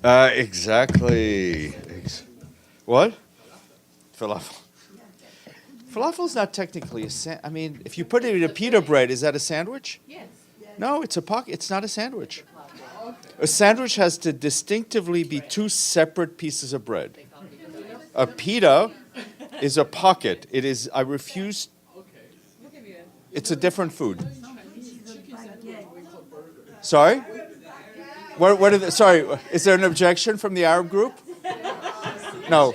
Exactly. What? Falafel. Falafel is not technically I mean, if you put it in a pita bread, is that a sandwich? Yes. No, it's a pocket. It's not a sandwich. A sandwich has to distinctively be two separate pieces of bread. A pita is a pocket. It is, I refuse, it's a different food. Sorry? What are the, sorry, is there an objection from the Arab group? No.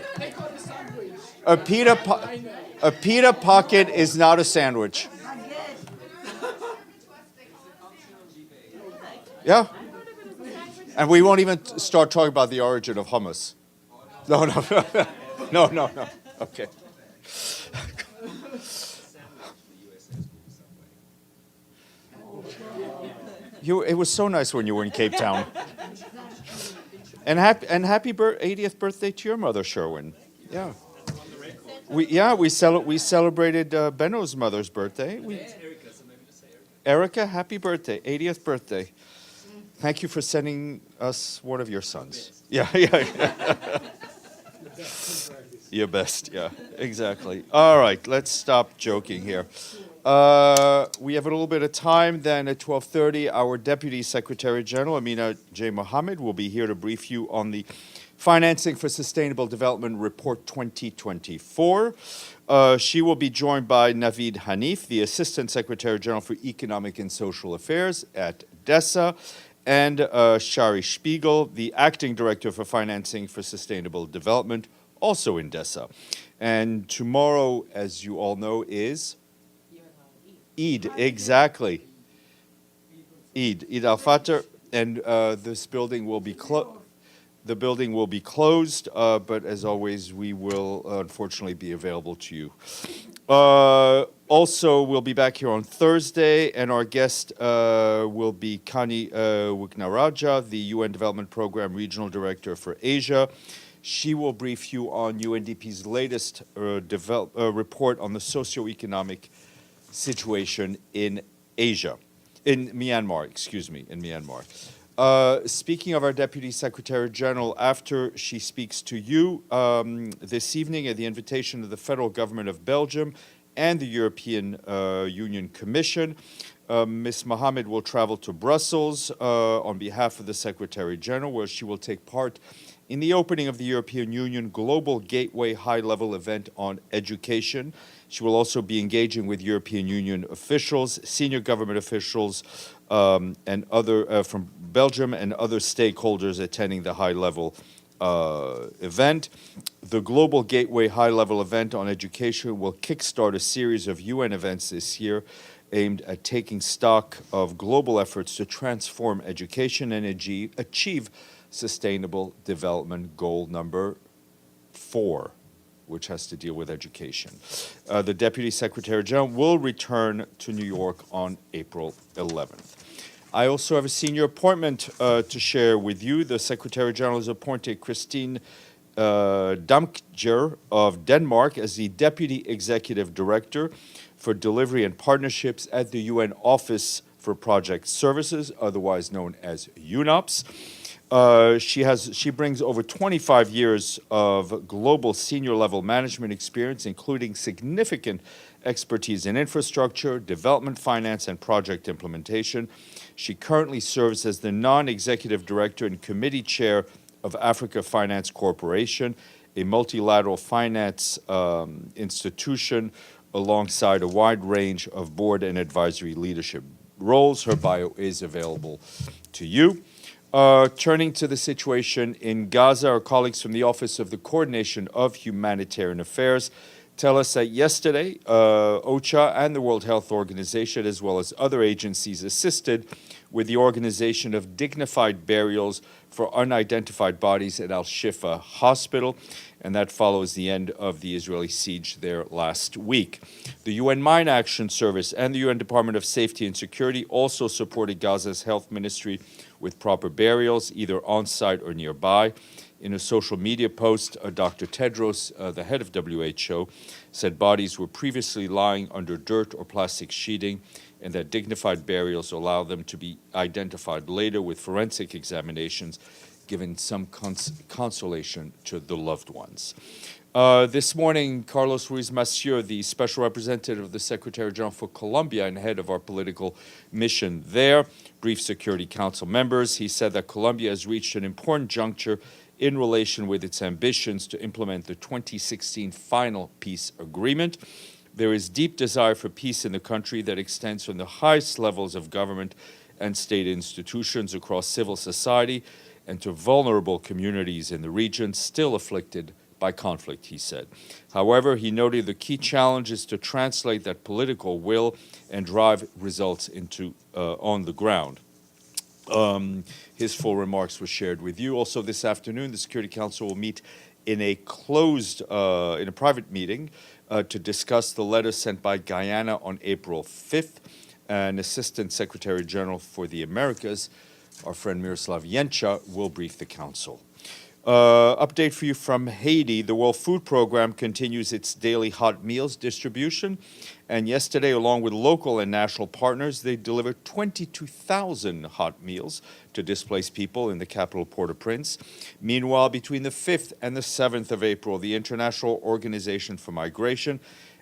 A pita pocket is not a sandwich. Yeah. And we won't even start talking about the origin of hummus. No. No. Okay. It was so nice when you were in Cape Town. And happy 80th birthday to your mother, Sherwin. Yeah. We celebrated Benno's mother's birthday. Erica, happy birthday, 80th birthday. Thank you for sending us one of your sons. Yeah. Your best, yeah, exactly. All right, let's stop joking here. We have a little bit of time. Then at 12:30, our Deputy Secretary General, Amina J. Mohammed, will be here to brief you on the Financing for Sustainable Development Report 2024. She will be joined by Naveed Hanif, the Assistant Secretary General for Economic and Social Affairs at DESA, and Shari Spiegel, the Acting Director for Financing for Sustainable Development, also in DESA. And tomorrow, as you all know, is Eid, exactly. Eid al-Fitr, and this building will be closed. The building will be closed, but as always, we will unfortunately be available to you. Also, we'll be back here on Thursday, and our guest will be Kani Wignaraja, the UN Development Program Regional Director for Asia. She will brief you on UNDP's latest report on the socioeconomic situation in Asia, in Myanmar, in Myanmar. Speaking of our Deputy Secretary General, after she speaks to you this evening at the invitation of the Federal Government of Belgium and the European Union Commission, Ms. Mohammed will travel to Brussels on behalf of the Secretary General, where she will take part in the opening of the European Union Global Gateway High-Level Event on Education. She will also be engaging with European Union officials, senior government officials, and other from Belgium and other stakeholders attending the high-level event. The Global Gateway High-Level Event on Education will kickstart a series of UN events this year aimed at taking stock of global efforts to transform education and achieve Sustainable Development Goal number 4, which has to deal with education. The Deputy Secretary General will return to New York on April 11th. I also have a senior appointment to share with you. The Secretary General has appointed Christine Damkjer of Denmark as the Deputy Executive Director for Delivery and Partnerships at the UN Office for Project Services, otherwise known as UNOPS. She brings over 25 years of global senior level management experience, including significant expertise in infrastructure, development finance, and project implementation. She currently serves as the non-executive director and committee chair of Africa Finance Corporation, a multilateral finance institution alongside a wide range of board and advisory leadership roles. Her bio is available to you. Turning to the situation in Gaza, our colleagues from the Office of the Coordination of Humanitarian Affairs tell us that yesterday, OCHA and the World Health Organization, as well as other agencies, assisted with the organization of dignified burials for unidentified bodies at Al-Shifa Hospital, and that follows the end of the Israeli siege there last week. The UN Mine Action Service and the UN Department of Safety and Security also supported Gaza's health ministry with proper burials, either on-site or nearby. In a social media post, Dr. Tedros, the head of WHO, said bodies were previously lying under dirt or plastic sheeting and that dignified burials allow them to be identified later with forensic examinations, giving some consolation to the loved ones. This morning, Carlos Ruiz Massieu, the Special Representative of the Secretary General for Colombia and head of our political mission there, briefed Security Council members. He said that Colombia has reached an important juncture in relation with its ambitions to implement the 2016 final peace agreement. There is deep desire for peace in the country that extends from the highest levels of government and state institutions across civil society and to vulnerable communities in the region still afflicted by conflict, he said. However, he noted the key challenge is to translate that political will and drive results into on the ground. His full remarks were shared with you. Also this afternoon, the Security Council will meet in a private meeting to discuss the letter sent by Guyana on April 5th. An Assistant Secretary General for the Americas, our friend Miroslav Jenča, will brief the Council. Update for you from Haiti. The World Food Program continues its daily hot meals distribution. And yesterday, along with local and national partners, they delivered 22,000 hot meals to displaced people in the capital, Port-au-Prince. Meanwhile, between the 5th and the 7th of April, the International Organization for Migration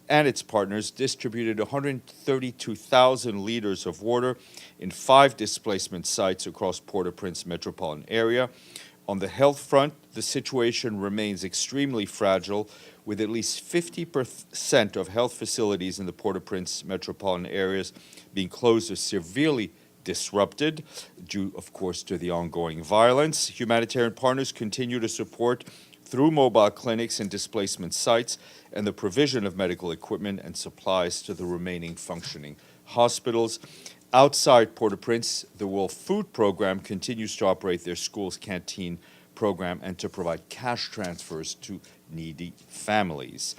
and its partners distributed 132,000 liters of water in 5 displacement sites across Port-au-Prince metropolitan area. On the health front, the situation remains extremely fragile, with at least 50% of health facilities in the Port-au-Prince metropolitan areas being closed or severely disrupted, due, of course, to the ongoing violence. Humanitarian partners continue to support through mobile clinics and displacement sites and the provision of medical equipment and supplies to the remaining functioning hospitals. Outside Port-au-Prince, the World Food Program continues to operate their school's canteen program and to provide cash transfers to needy families.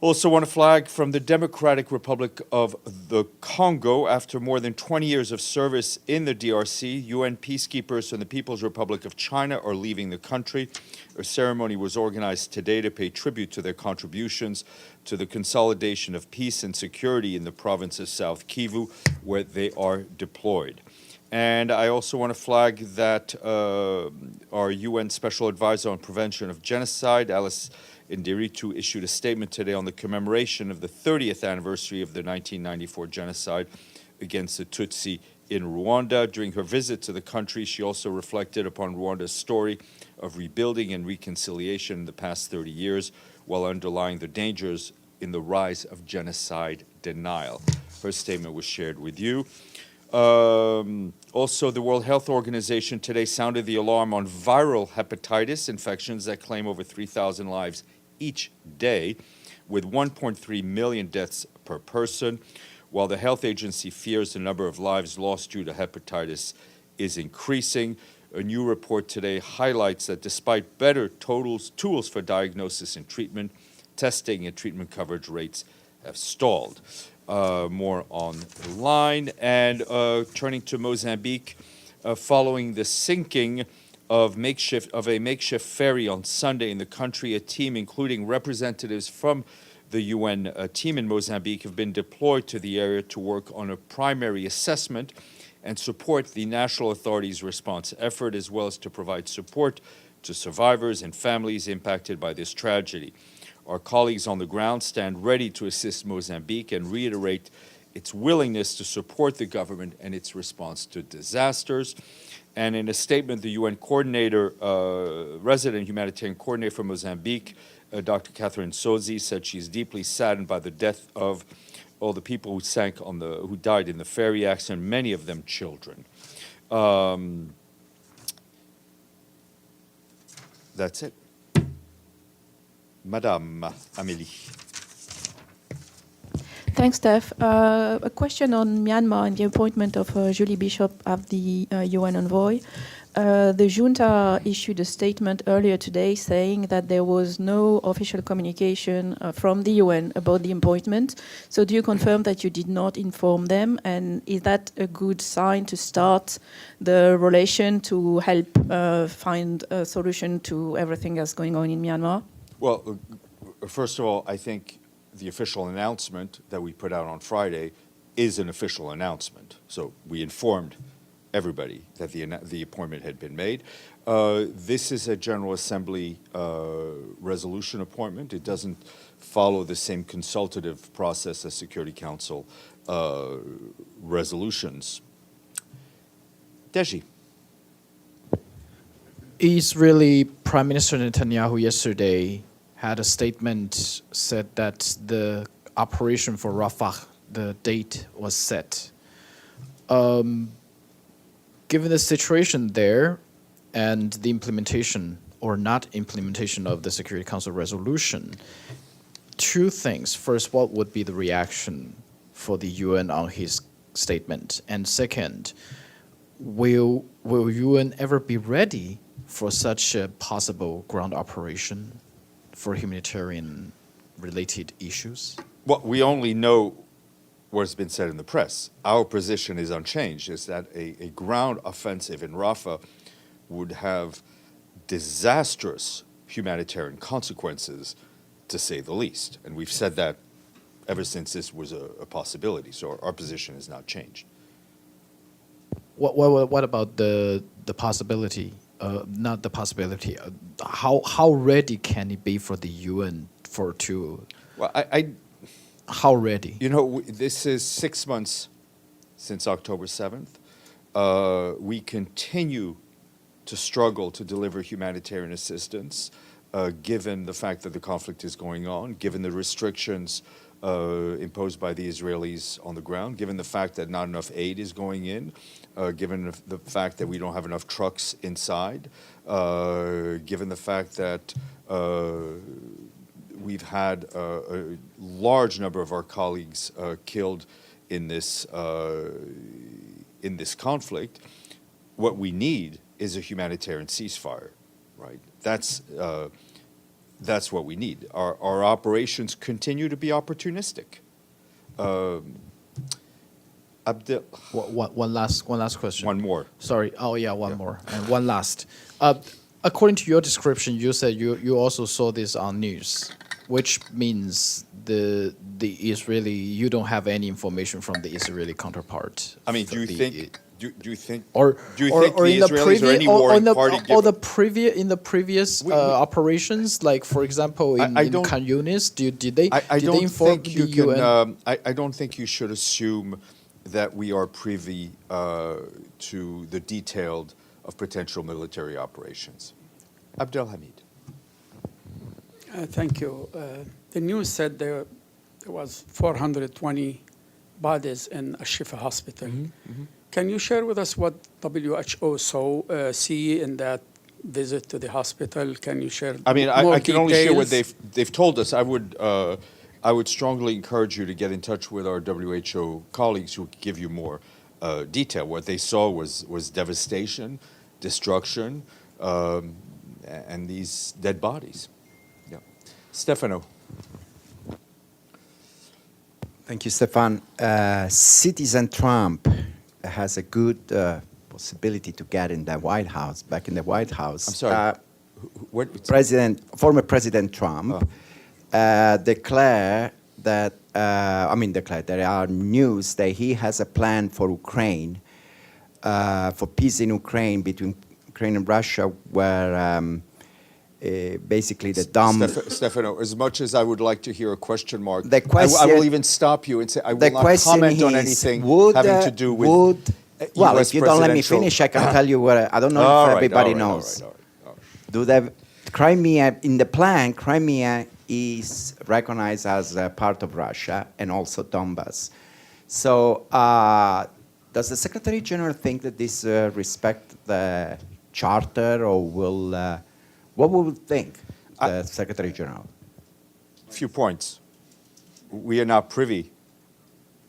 Also want to flag from the Democratic Republic of the Congo, after more than 20 years of service in the DRC, UN peacekeepers from the People's Republic of China are leaving the country. A ceremony was organized today to pay tribute to their contributions to the consolidation of peace and security in the province of South Kivu, where they are deployed. And I also want to flag that our UN Special Advisor on Prevention of Genocide, Alice Ndiritu, issued a statement today on the commemoration of the 30th anniversary of the 1994 genocide against the Tutsi in Rwanda. During her visit to the country, she also reflected upon Rwanda's story of rebuilding and reconciliation in the past 30 years, while underlying the dangers in the rise of genocide denial. Her statement was shared with you. Also, the World Health Organization today sounded the alarm on viral hepatitis infections that claim over 3,000 lives each day, with 1.3 million deaths per person. While the health agency fears the number of lives lost due to hepatitis is increasing, a new report today highlights that despite better tools for diagnosis and treatment, testing and treatment coverage rates have stalled. More on the line. And turning to Mozambique, following the sinking of a makeshift ferry on Sunday in the country, a team including representatives from the UN team in Mozambique have been deployed to the area to work on a primary assessment and support the national authorities' response effort, as well as to provide support to survivors and families impacted by this tragedy. Our colleagues on the ground stand ready to assist Mozambique and reiterate its willingness to support the government and its response to disasters. And in a statement, the UN coordinator, resident humanitarian coordinator for Mozambique, Dr. Catherine Sozi, said she's deeply saddened by the death of all the people who died in the ferry accident, many of them children. That's it. Madame Amélie. Thanks, Steph. A question on Myanmar and the appointment of Julie Bishop as the UN envoy. The junta issued a statement earlier today saying that there was no official communication from the UN about the appointment. So do you confirm that you did not inform them? And is that a good sign to start the relation to help find a solution to everything that's going on in Myanmar? Well, first of all, I think the official announcement that we put out on Friday is an official announcement. So we informed everybody that the appointment had been made. This is a General Assembly resolution appointment. It doesn't follow the same consultative process as Security Council resolutions. Deji. Israeli Prime Minister Netanyahu yesterday had a statement, said that the operation for Rafah, the date was set. Given the situation there and the implementation or not implementation of the Security Council resolution, two things. First, what would be the reaction for the UN on his statement? And second, will UN ever be ready for such a possible ground operation for humanitarian related issues? Well, we only know what's been said in the press. Our position is unchanged, is that a ground offensive in Rafah would have disastrous humanitarian consequences, to say the least. And we've said that ever since this was a possibility. So our position has not changed. What about the possibility? Not the possibility. How ready can it be for the UN to? Well, how ready? You know, this is 6 months since October 7th. We continue to struggle to deliver humanitarian assistance, given the fact that the conflict is going on, given the restrictions imposed by the Israelis on the ground, given the fact that not enough aid is going in, given the fact that we don't have enough trucks inside, given the fact that we've had a large number of our colleagues killed in this conflict. What we need is a humanitarian ceasefire, right? That's what we need. Our operations continue to be opportunistic. Abdel, one last question. one more. Sorry. Oh yeah, one more and one last. According to your description, you said you also saw this on news, which means the Israeli, you don't have any information from the Israeli counterpart. I mean, do you think the Israelis or any warring party in the previous operations, like for example in Khan Yunis, did they inform the UN? I don't think you should assume that we are privy to the detailed of potential military operations. Abdelhamid. Thank you. The news said there was 420 bodies in Al-Shifa hospital. Can you share with us what WHO see in that visit to the hospital? Can you share? I mean, more I can only share what details? they've told us. I would strongly encourage you to get in touch with our WHO colleagues who can give you more detail. What they saw was devastation, destruction, and these dead bodies. Yeah, Stefano. Thank you, Stéphane. Citizen Trump has a good possibility to get in the White House, back in the White House. I'm sorry. Former President Trump declared that, there are news that he has a plan for Ukraine, for peace in Ukraine, between Ukraine and Russia, where basically the Stefano, as much as I would like to hear a question mark, the question, I will even stop you and say I will not comment on anything having to do with well, US if you don't let me finish, I can tell you what I don't know if everybody knows. All right. Do the Crimea, in the plan, Crimea is recognized as a part of Russia and also Donbas. So does the Secretary General think that this respect the charter, or will, what will think the Secretary General? A few points. We are not privy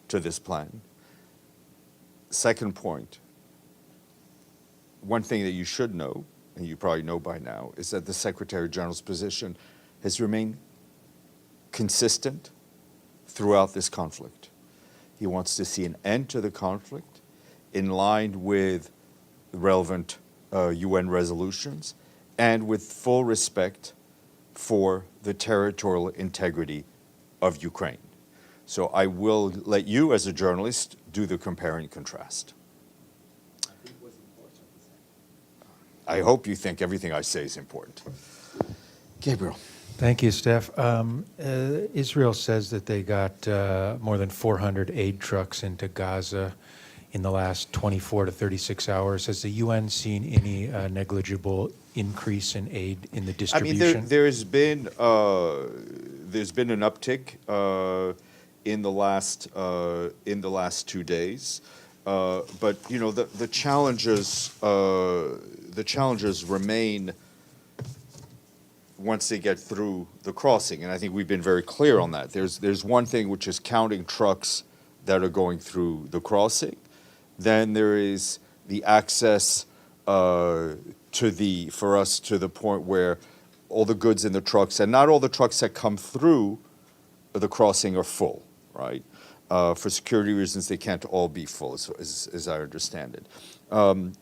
to this plan. Second point, one thing that you should know, and you probably know by now, is that the Secretary General's position has remained consistent throughout this conflict. He wants to see an end to the conflict in line with relevant UN resolutions and with full respect for the territorial integrity of Ukraine. So I will let you, as a journalist, do the compare and contrast. I hope you think everything I say is important. Gabriel. Thank you, Steph. Israel says that they got more than 400 aid trucks into Gaza in the last 24 to 36 hours. Has the UN seen any negligible increase in aid in the distribution? I mean, there's been an uptick in the last 2 days, but you know the challenges remain once they get through the crossing, and I think we've been very clear on that. There's one thing which is counting trucks that are going through the crossing. Then there is the access for us to the point where all the goods in the trucks, and not all the trucks that come through the crossing are full, right? For security reasons, they can't all be full, as I understand it.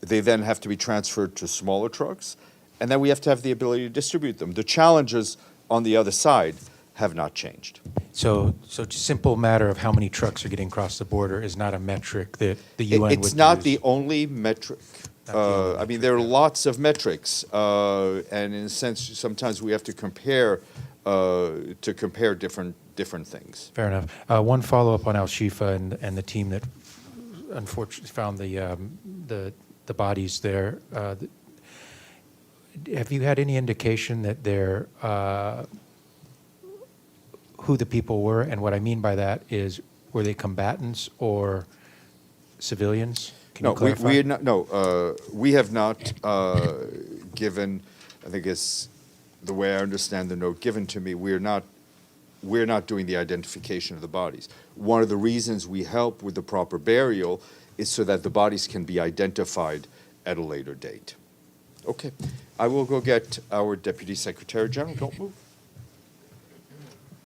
They then have to be transferred to smaller trucks, and then we have to have the ability to distribute them. The challenges on the other side have not changed. So just simple matter of how many trucks are getting across the border is not a metric that the UN would use? It's not the only metric. I mean, there are lots of metrics, and in a sense, sometimes we have to compare different things. Fair enough. One follow-up on Al-Shifa and the team that unfortunately found the bodies there. Have you had any indication that they're who the people were? And what I mean by that is, were they combatants or civilians? Can you clarify? We have not given. I think it's the way I understand the note given to me. We're not doing the identification of the bodies. One of the reasons we help with the proper burial is so that the bodies can be identified at a later date. Okay, I will go get our Deputy Secretary General. Don't move.